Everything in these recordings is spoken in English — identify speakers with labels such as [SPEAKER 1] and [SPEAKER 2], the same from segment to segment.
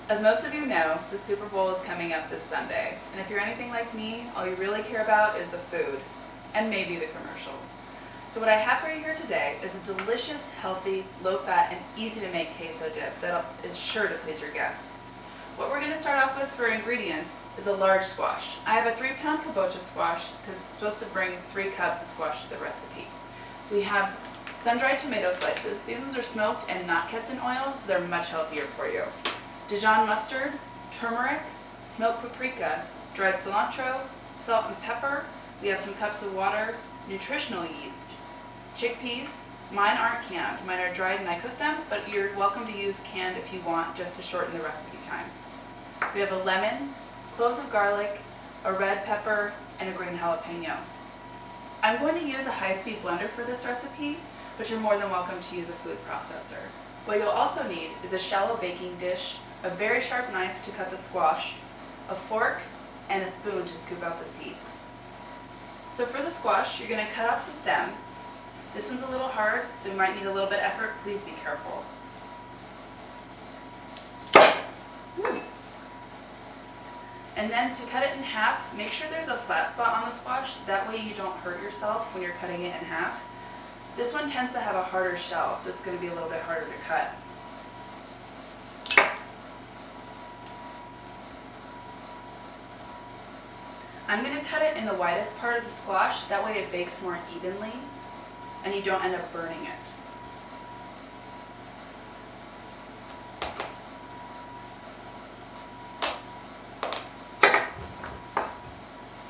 [SPEAKER 1] As most of you know, the Super Bowl is coming up this Sunday, and if you're anything like me, all you really care about is the food, and maybe the commercials. So what I have for you here today is a delicious, healthy, low-fat, and easy-to-make queso dip that is sure to please your guests. What we're going to start off with for ingredients is a large squash. I have a 3-pound kabocha squash because it's supposed to bring 3 cups of squash to the recipe. We have sun-dried tomato slices. These ones are smoked and not kept in oil, so they're much healthier for you. Dijon mustard, turmeric, smoked paprika, dried cilantro, salt and pepper. We have some cups of water, nutritional yeast, chickpeas. Mine aren't canned. Mine are dried and I cook them, but you're welcome to use canned if you want, just to shorten the recipe time. We have a lemon, cloves of garlic, a red pepper, and a green jalapeno. I'm going to use a high-speed blender for this recipe, but you're more than welcome to use a food processor. What you'll also need is a shallow baking dish, a very sharp knife to cut the squash, a fork, and a spoon to scoop out the seeds. So for the squash, you're going to cut off the stem. This one's a little hard, so you might need a little bit of effort. Please be careful. And then to cut it in half, make sure there's a flat spot on the squash. That way you don't hurt yourself when you're cutting it in half. This one tends to have a harder shell, so it's going to be a little bit harder to cut. I'm going to cut it in the widest part of the squash, that way it bakes more evenly and you don't end up burning it.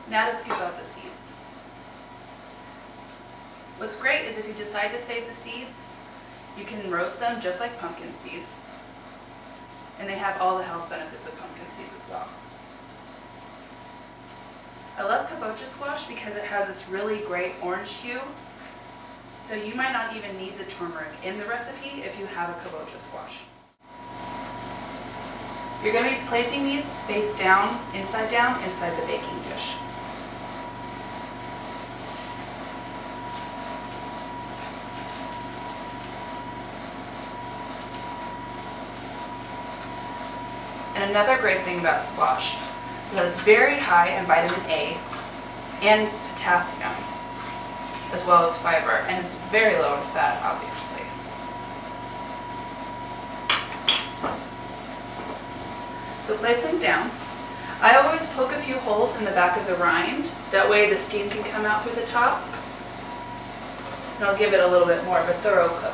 [SPEAKER 1] Now to scoop out the seeds. What's great is if you decide to save the seeds, you can roast them just like pumpkin seeds, and they have all the health benefits of pumpkin seeds as well. I love kabocha squash because it has this really great orange hue, so you might not even need the turmeric in the recipe if you have a kabocha squash. You're going to be placing these face down, inside the baking dish. And another great thing about squash is that it's very high in vitamin A and potassium, as well as fiber, and it's very low in fat, obviously. So place them down. I always poke a few holes in the back of the rind, that way the steam can come out through the top, and I'll give it a little bit more of a thorough cook.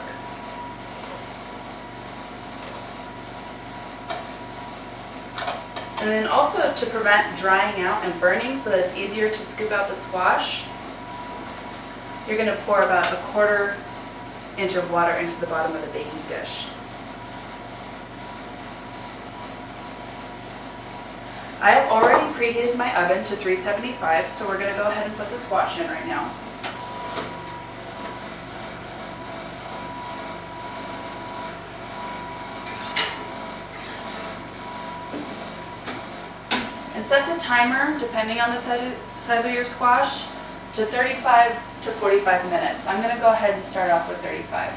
[SPEAKER 1] And then also to prevent drying out and burning so that it's easier to scoop out the squash, you're going to pour about 1/4 inch of water into the bottom of the baking dish. I have already preheated my oven to 375, so we're going to go ahead and put the squash in right now. And set the timer, depending on the size of your squash, to 35 to 45 minutes. I'm going to go ahead and start off with 35.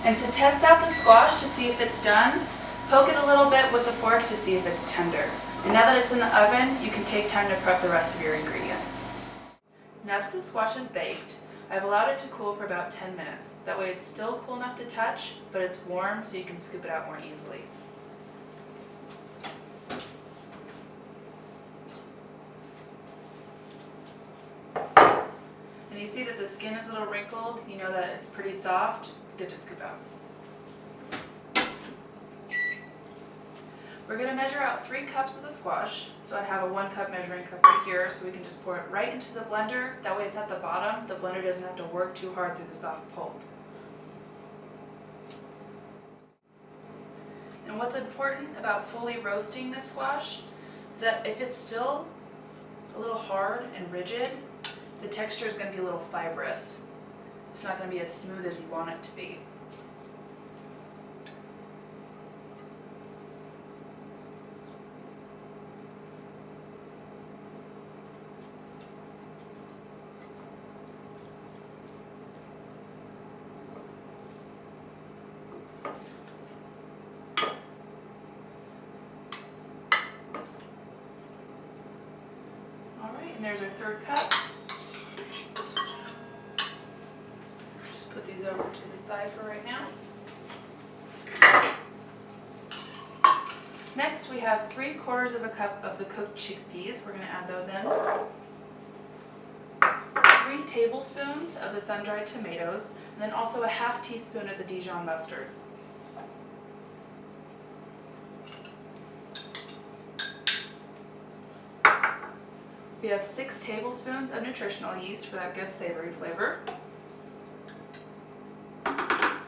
[SPEAKER 1] And to test out the squash to see if it's done, poke it a little bit with the fork to see if it's tender. And now that it's in the oven, you can take time to prep the rest of your ingredients. Now that the squash is baked, I've allowed it to cool for about 10 minutes. That way it's still cool enough to touch, but it's warm so you can scoop it out more easily. And you see that the skin is a little wrinkled, you know that it's pretty soft, it's good to scoop out. We're going to measure out 3 cups of the squash, so I have a 1 cup measuring cup right here, so we can just pour it right into the blender. That way it's at the bottom, the blender doesn't have to work too hard through the soft pulp. And what's important about fully roasting this squash is that if it's still a little hard and rigid, the texture is going to be a little fibrous. It's not going to be as smooth as you want it to be. And there's our third cup. Just put these over to the side for right now. Next, we have 3/4 of a cup of the cooked chickpeas. We're going to add those in. 3 tablespoons of the sun-dried tomatoes, and then also a 1/2 teaspoon of the Dijon mustard. We have 6 tablespoons of nutritional yeast for that good savory flavor. And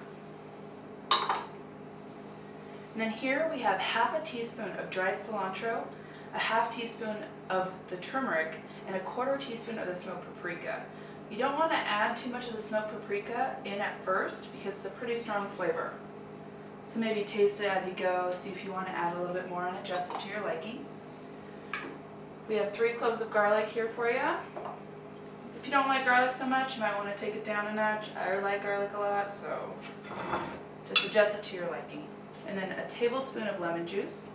[SPEAKER 1] then here we have 1/2 teaspoon of dried cilantro, a 1/2 teaspoon of the turmeric, and a 1/4 teaspoon of the smoked paprika. You don't want to add too much of the smoked paprika in at first because it's a pretty strong flavor. So maybe taste it as you go, see if you want to add a little bit more and adjust it to your liking. We have 3 cloves of garlic here for you. If you don't like garlic so much, you might want to take it down a notch. I like garlic a lot, so just adjust it to your liking. And then a tablespoon of lemon juice.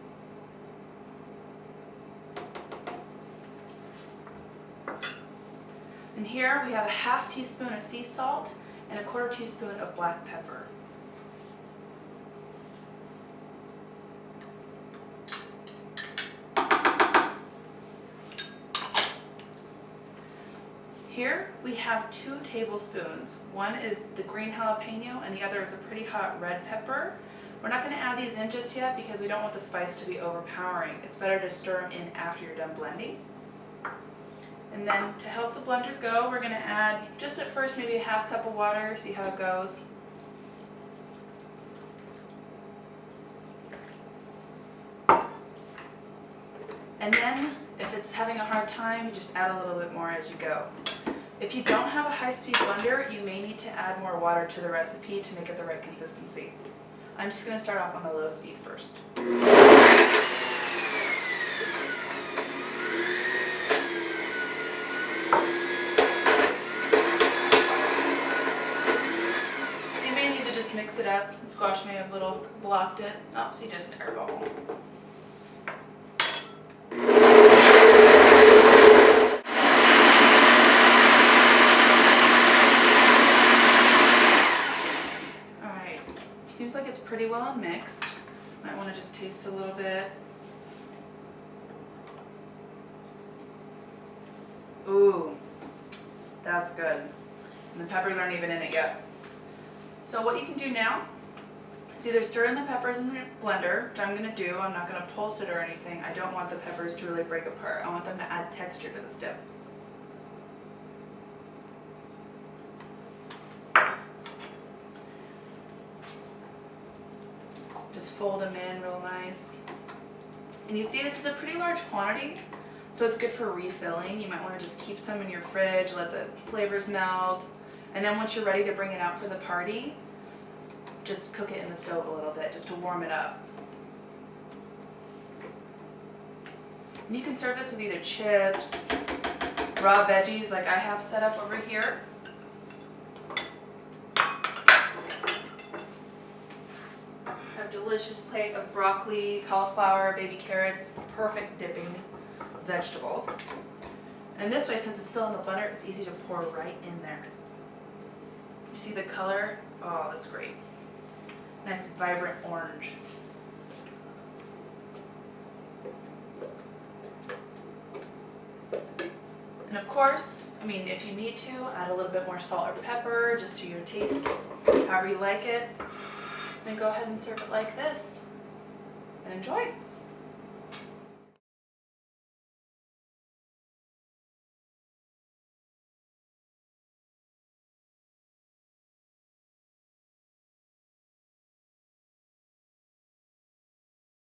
[SPEAKER 1] And here we have a 1/2 teaspoon of sea salt and a 1/4 teaspoon of black pepper. Here we have 2 tablespoons. One is the green jalapeno and the other is a pretty hot red pepper. We're not going to add these in just yet because we don't want the spice to be overpowering. It's better to stir them in after you're done blending. And then to help the blender go, we're going to add, just at first, maybe a 1/2 cup of water, see how it goes. And then, if it's having a hard time, you just add a little bit more as you go. If you don't have a high-speed blender, you may need to add more water to the recipe to make it the right consistency. I'm just going to start off on the low speed first. You may need to just mix it up. The squash may have a little blocked it. Oh, see, just an air bubble. Seems like it's pretty well mixed. Might want to just taste a little bit. Ooh, that's good. And the peppers aren't even in it yet. So what you can do now is either stir in the peppers in the blender, which I'm going to do. I'm not going to pulse it or anything. I don't want the peppers to really break apart. I want them to add texture to this dip. Just fold them in real nice. And you see this is a pretty large quantity, so it's good for refilling. You might want to just keep some in your fridge, let the flavors melt, and then once you're ready to bring it out for the party, just cook it in the stove a little bit just to warm it up. And you can serve this with either chips, raw veggies like I have set up over here. Delicious plate of broccoli, cauliflower, baby carrots, perfect dipping vegetables. And this way, since it's still in the blender, it's easy to pour right in there. You see the color? Oh, that's great. Nice vibrant orange. And of course, I mean, if you need to, add a little bit more salt or pepper just to your taste, however you like it. Then go ahead and serve it like this and enjoy.